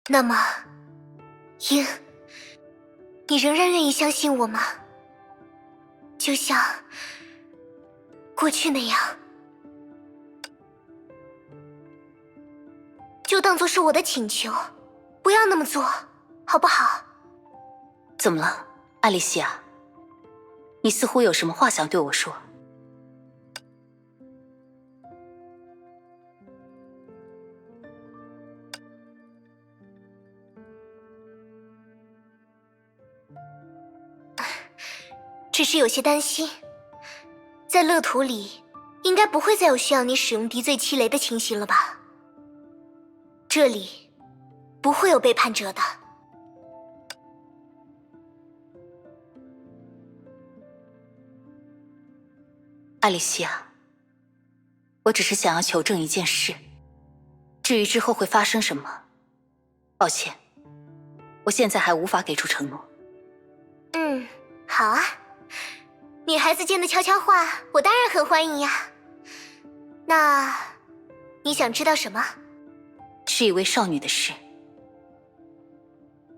那么，鹰，你仍然愿意相信我吗？就像过去那样，就当作是我的请求，不要那么做，好不好？怎么了，艾莉西亚？你似乎有什么话想对我说。只是有些担心，在乐土里，应该不会再有需要你使用敌罪七雷的情形了吧？这里不会有背叛者的。艾莉西亚，我只是想要求证一件事，至于之后会发生什么，抱歉，我现在还无法给出承诺。好啊，女孩子间的悄悄话，我当然很欢迎呀。那，你想知道什么？是一位少女的事。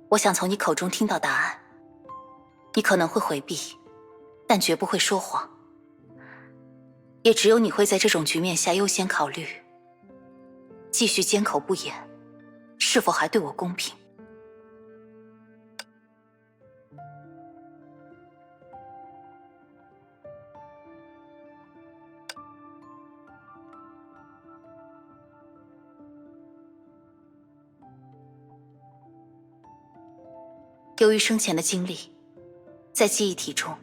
我想从你口中听到答案。你可能会回避，但绝不会说谎。也只有你会在这种局面下优先考虑，继续缄口不言，是否还对我公平？由于生前的经历，在记忆体中，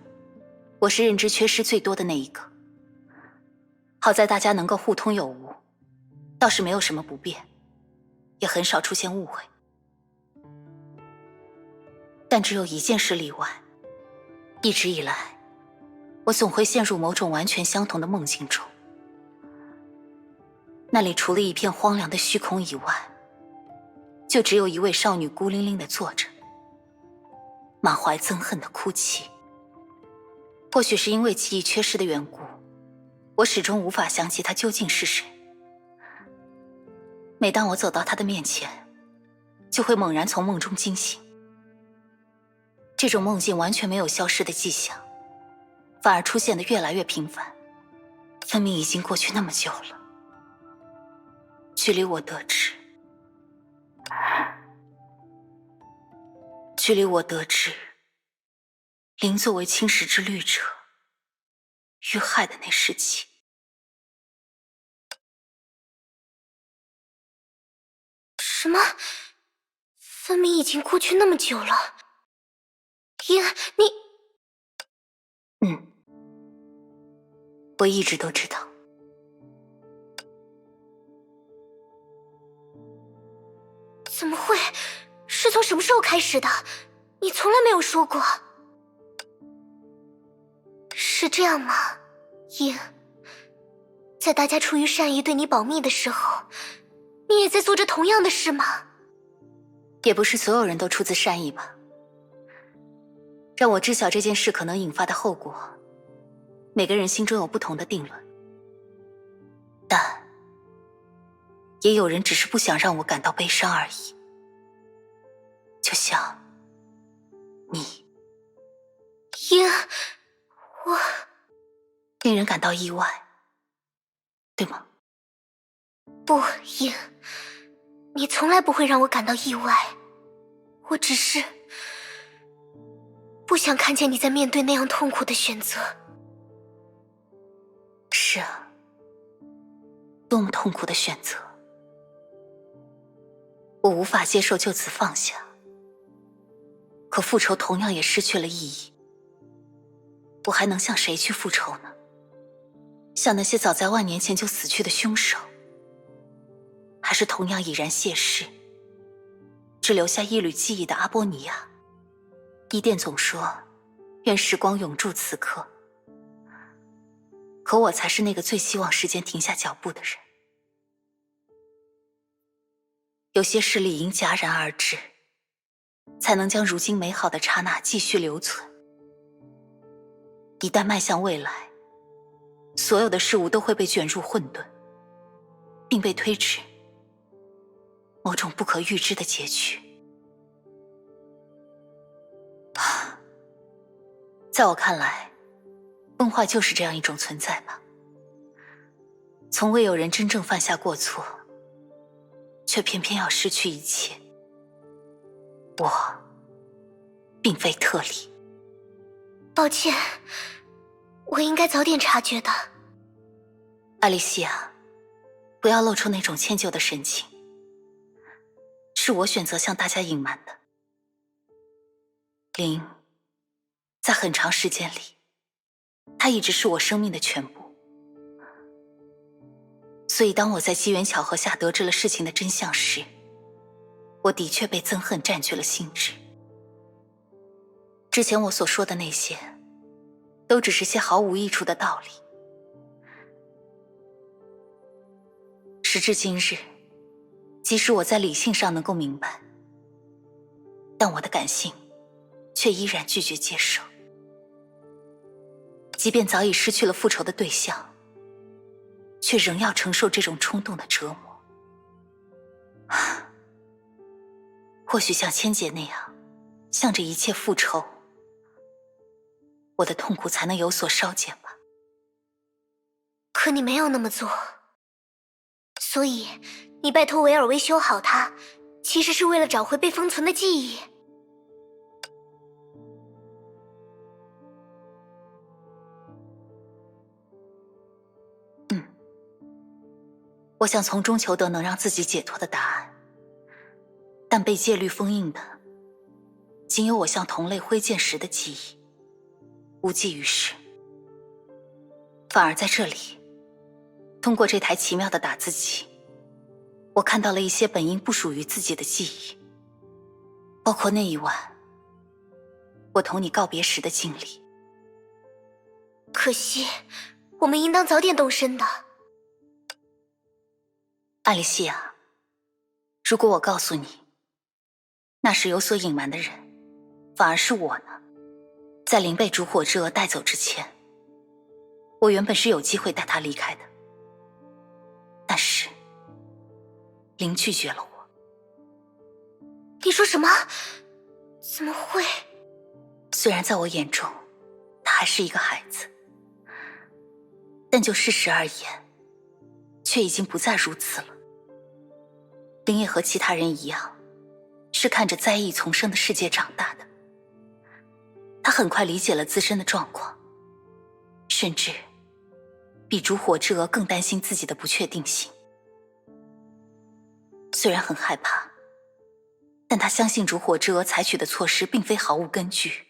我是认知缺失最多的那一个。好在大家能够互通有无，倒是没有什么不便，也很少出现误会。但只有一件事例外，一直以来，我总会陷入某种完全相同的梦境中。那里除了一片荒凉的虚空以外，就只有一位少女孤零零地坐着，满怀憎恨地哭泣。或许是因为记忆缺失的缘故，我始终无法想起她究竟是谁。每当我走到她的面前，就会猛然从梦中惊醒。这种梦境完全没有消失的迹象，反而出现得越来越频繁，分明已经过去那么久了。距离我得知灵作为青石之律者遇害的那时起。什么？分明已经过去那么久了。鹰，你……我一直都知道。怎么会？是从什么时候开始的？你从来没有说过。是这样吗，鹰？在大家出于善意对你保密的时候，你也在做着同样的事吗？也不是所有人都出自善意吧。让我知晓这件事可能引发的后果，每个人心中有不同的定论。但也有人只是不想让我感到悲伤而已。就像你。鹰，我……令人感到意外，对吗？不，鹰，你从来不会让我感到意外。我只是不想看见你在面对那样痛苦的选择。是啊，多么痛苦的选择。我无法接受就此放下，可复仇同样也失去了意义。我还能向谁去复仇呢？向那些早在万年前就死去的凶手，还是同样已然谢世，只留下一缕记忆的阿波尼亚？伊甸总说，愿时光永驻此刻。可我才是那个最希望时间停下脚步的人。有些事理应戛然而止，才能将如今美好的刹那继续留存。一旦迈向未来，所有的事物都会被卷入混沌，并被推迟。某种不可预知的结局。在我看来，崩坏就是这样一种存在吧。从未有人真正犯下过错，却偏偏要失去一切。我并非特例。抱歉，我应该早点察觉的。艾莉西亚，不要露出那种歉疚的神情。是我选择向大家隐瞒的。林，在很长时间里，他一直是我生命的全部。所以当我在机缘巧合下得知了事情的真相时，我的确被憎恨占据了心智。之前我所说的那些，都只是些毫无益处的道理。时至今日，即使我在理性上能够明白，但我的感性却依然拒绝接受。即便早已失去了复仇的对象，却仍要承受这种冲动的折磨。或许像千姐那样，向着一切复仇，我的痛苦才能有所稍减吧。可你没有那么做，所以你拜托维尔维修好它，其实是为了找回被封存的记忆。我想从中求得能让自己解脱的答案，但被戒律封印的仅有我向同类挥剑时的记忆，无济于事。反而在这里，通过这台奇妙的打字机，我看到了一些本应不属于自己的记忆，包括那一晚我同你告别时的经历。可惜，我们应当早点动身的。艾莉西亚，如果我告诉你，那是有所隐瞒的人，反而是我呢？在林被烛火之蛾带走之前，我原本是有机会带他离开的，但是林拒绝了我。你说什么？怎么会？虽然在我眼中，他还是一个孩子，但就事实而言，却已经不再如此了。林也和其他人一样，是看着灾异丛生的世界长大的。他很快理解了自身的状况，甚至比烛火之蛾更担心自己的不确定性。虽然很害怕，但他相信烛火之蛾采取的措施并非毫无根据。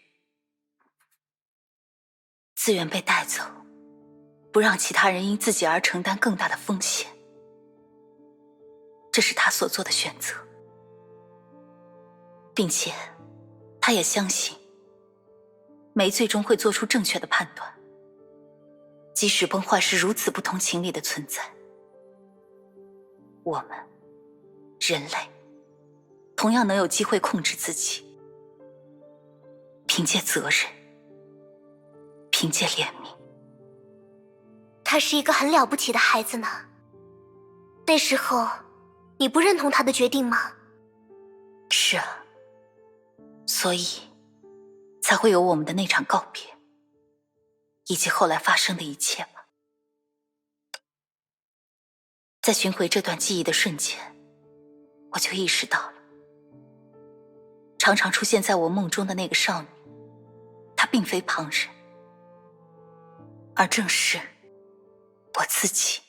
资源被带走，不让其他人因自己而承担更大的风险，这是他所做的选择。并且他也相信梅最终会做出正确的判断，即使崩坏是如此不通情理的存在，我们人类同样能有机会控制自己，凭借责任，凭借怜悯。他是一个很了不起的孩子呢。那时候，你不认同他的决定吗？是啊，所以才会有我们的那场告别，以及后来发生的一切吧。在寻回这段记忆的瞬间，我就意识到了，常常出现在我梦中的那个少女，她并非旁人，而正是我自己。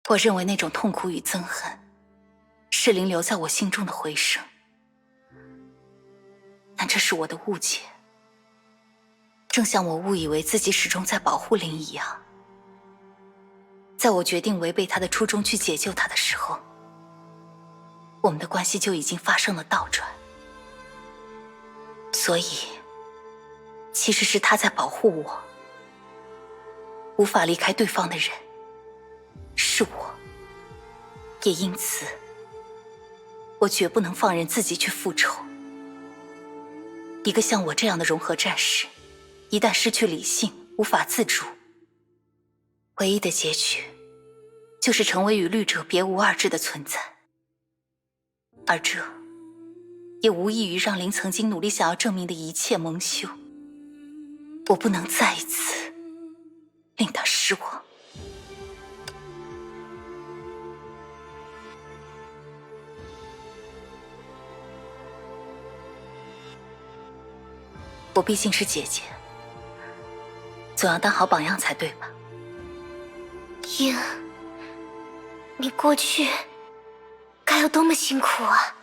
我认为那种痛苦与憎恨是灵留在我心中的回声，但这是我的误解，正像我误以为自己始终在保护灵一样。在我决定违背他的初衷去解救他的时候，我们的关系就已经发生了倒转。所以其实是他在保护我，无法离开对方的人是我，也因此我绝不能放任自己去复仇。一个像我这样的融合战士，一旦失去理性，无法自主，唯一的结局，就是成为与律者别无二致的存在，而这也无异于让林曾经努力想要证明的一切蒙羞。我不能再一次令他失望。我毕竟是姐姐，总要当好榜样才对吧？英，你过去该有多么辛苦啊！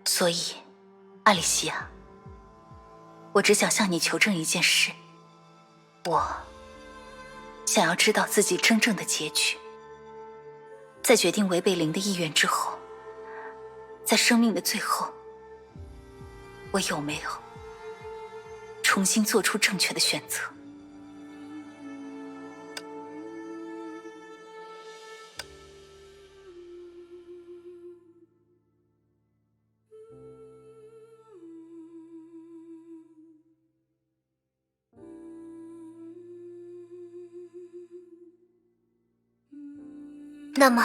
所以，艾莉西亚，我只想向你求证一件事，我想要知道自己真正的结局。在决定违背灵的意愿之后，在生命的最后，我有没有重新做出正确的选择？那么，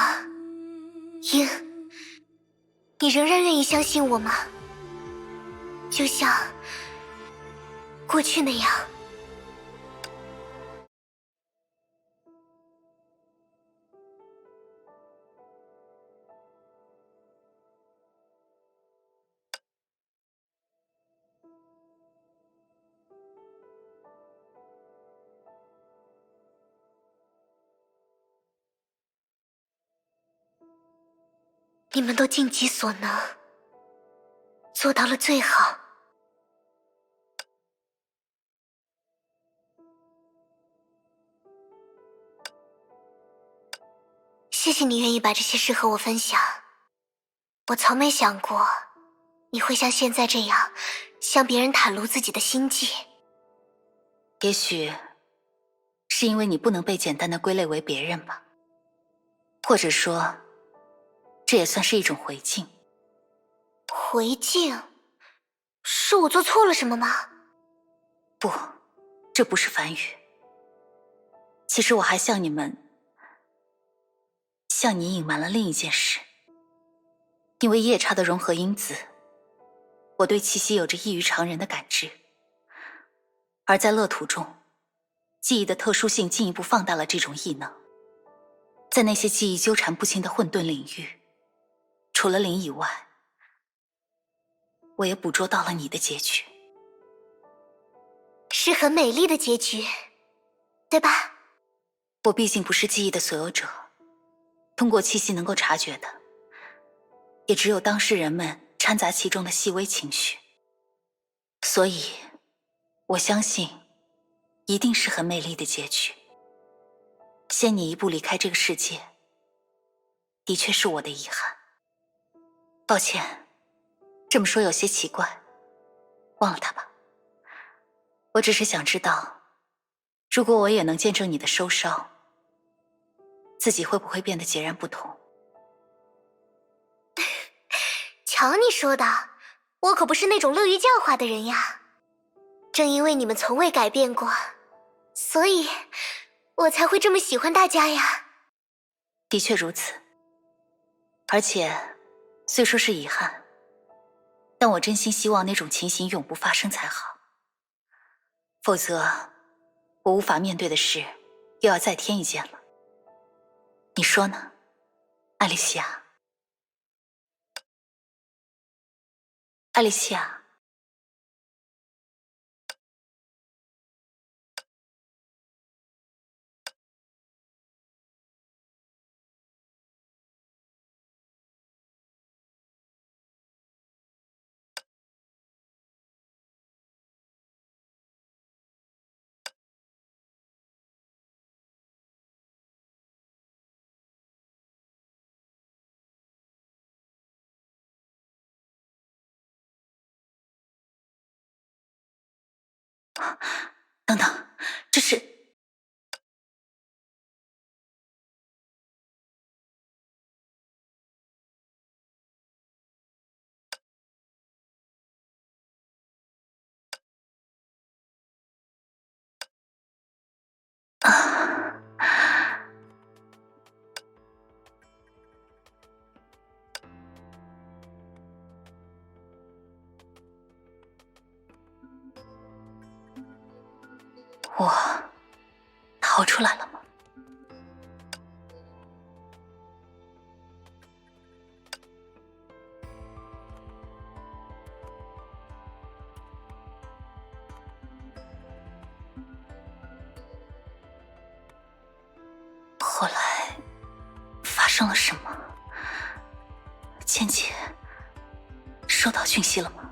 英，你仍然愿意相信我吗？就像过去那样。你们都尽己所能，做到了最好。谢谢你愿意把这些事和我分享。我从没想过你会像现在这样向别人袒露自己的心迹。也许是因为你不能被简单的归类为别人吧，或者说，这也算是一种回敬。回敬？是我做错了什么吗？不，这不是梵语。其实我还向你隐瞒了另一件事。因为夜叉的融合因子，我对气息有着异于常人的感知，而在乐土中，记忆的特殊性进一步放大了这种异能。在那些记忆纠缠不清的混沌领域，除了灵以外，我也捕捉到了你的结局。是很美丽的结局，对吧？我毕竟不是记忆的所有者，通过气息能够察觉的，也只有当事人们掺杂其中的细微情绪。所以，我相信，一定是很美丽的结局。先你一步离开这个世界，的确是我的遗憾。抱歉，这么说有些奇怪，忘了他吧。我只是想知道，如果我也能见证你的收梢，自己会不会变得截然不同？瞧你说的，我可不是那种乐于教化的人呀。正因为你们从未改变过，所以我才会这么喜欢大家呀。的确如此。而且，虽说是遗憾，但我真心希望那种情形永不发生才好。否则，我无法面对的事又要再添一件了。你说呢，艾莉西亚？艾莉西亚。我逃出来了吗？后来发生了什么？千姐收到讯息了吗？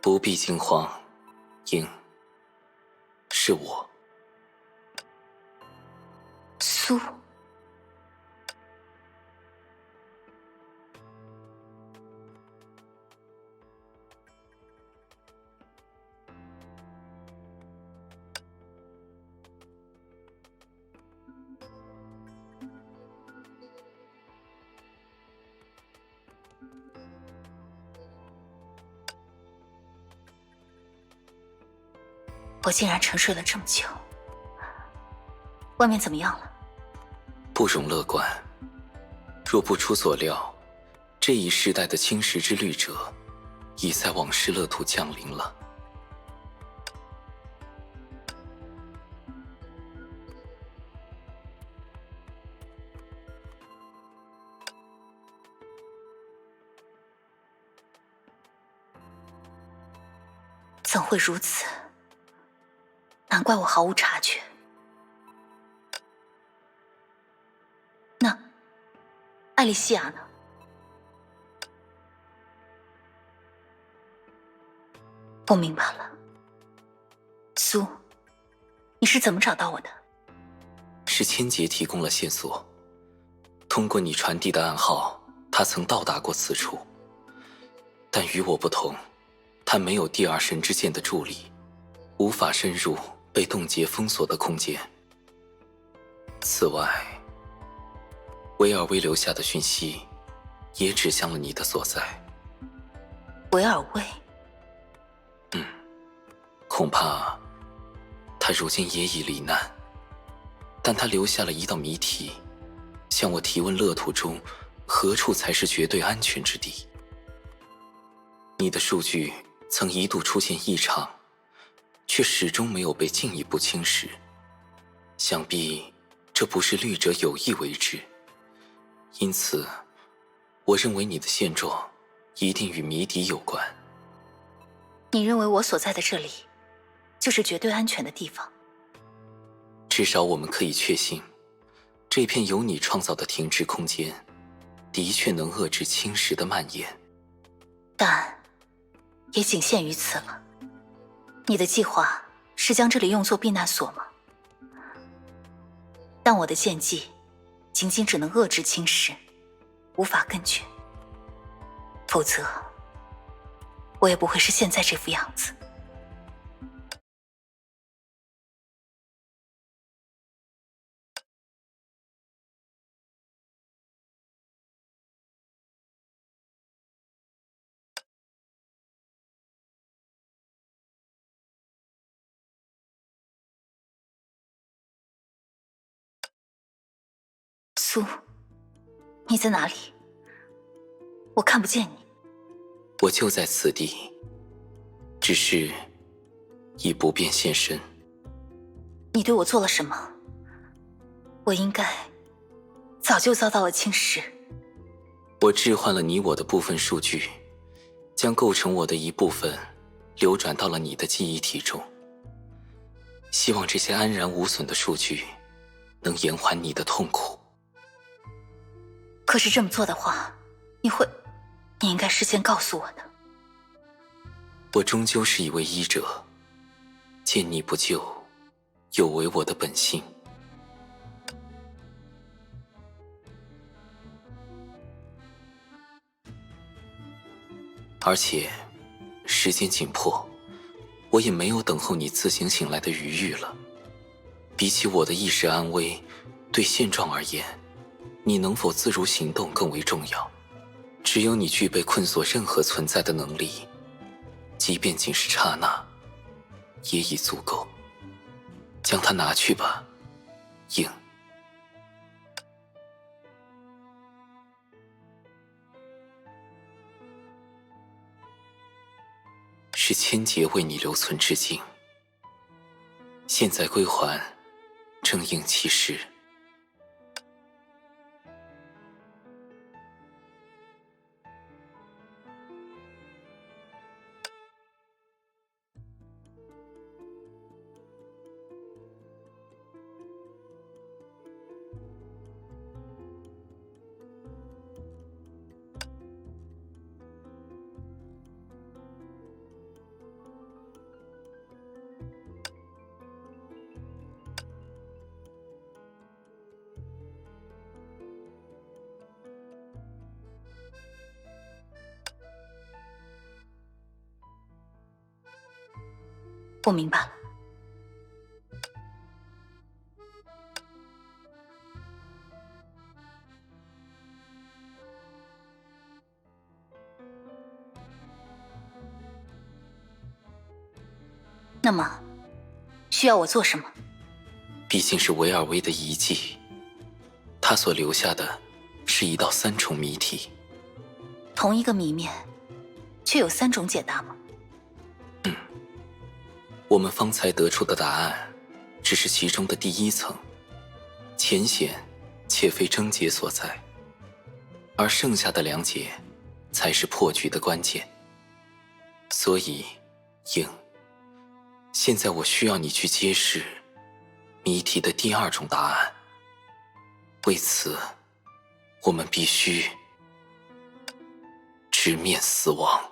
不必惊慌，英，是我。苏，我竟然沉睡了这么久。外面怎么样了？不容乐观。若不出所料，这一世代的青石之律者，已在往事乐土降临了。怎会如此？难怪我毫无察觉。那艾莉西亚呢？我明白了。苏，你是怎么找到我的？是千劫提供了线索。通过你传递的暗号，他曾到达过此处。但与我不同，他没有第二神之剑的助力，无法深入被冻结封锁的空间。此外，维尔威留下的讯息也指向了你的所在。维尔威？恐怕他如今也已罹难，但他留下了一道谜题，向我提问乐土中何处才是绝对安全之地。你的数据曾一度出现异常，却始终没有被进一步侵蚀。想必这不是律者有意为之，因此我认为你的现状一定与谜底有关。你认为我所在的这里就是绝对安全的地方？至少我们可以确信，这片由你创造的停滞空间的确能遏制侵蚀的蔓延。但也仅限于此了。你的计划是将这里用作避难所吗？但我的剑技仅仅只能遏制侵蚀，无法根绝。否则我也不会是现在这副样子。苏，你在哪里？我看不见你。我就在此地，只是已不便现身。你对我做了什么？我应该早就遭到了侵蚀。我置换了你我的部分数据，将构成我的一部分流转到了你的记忆体中。希望这些安然无损的数据能延缓你的痛苦。可是这么做的话，你应该事先告诉我的。我终究是一位医者，见你不救，有违我的本性。而且时间紧迫，我也没有等候你自行醒来的余裕了。比起我的一时安危，对现状而言，你能否自如行动更为重要。只有你具备困锁任何存在的能力，即便仅是刹那，也已足够。将它拿去吧。应。是千劫为你留存至今，现在归还，正应其时。我明白了。那么，需要我做什么？毕竟是维尔维的遗迹，他所留下的是一道3重谜题。同一个谜面，却有3种解答吗？我们方才得出的答案，只是其中的第1层，浅显且非症结所在，而剩下的2解，才是破局的关键。所以，应，现在我需要你去揭示谜题的第2种答案。为此，我们必须直面死亡。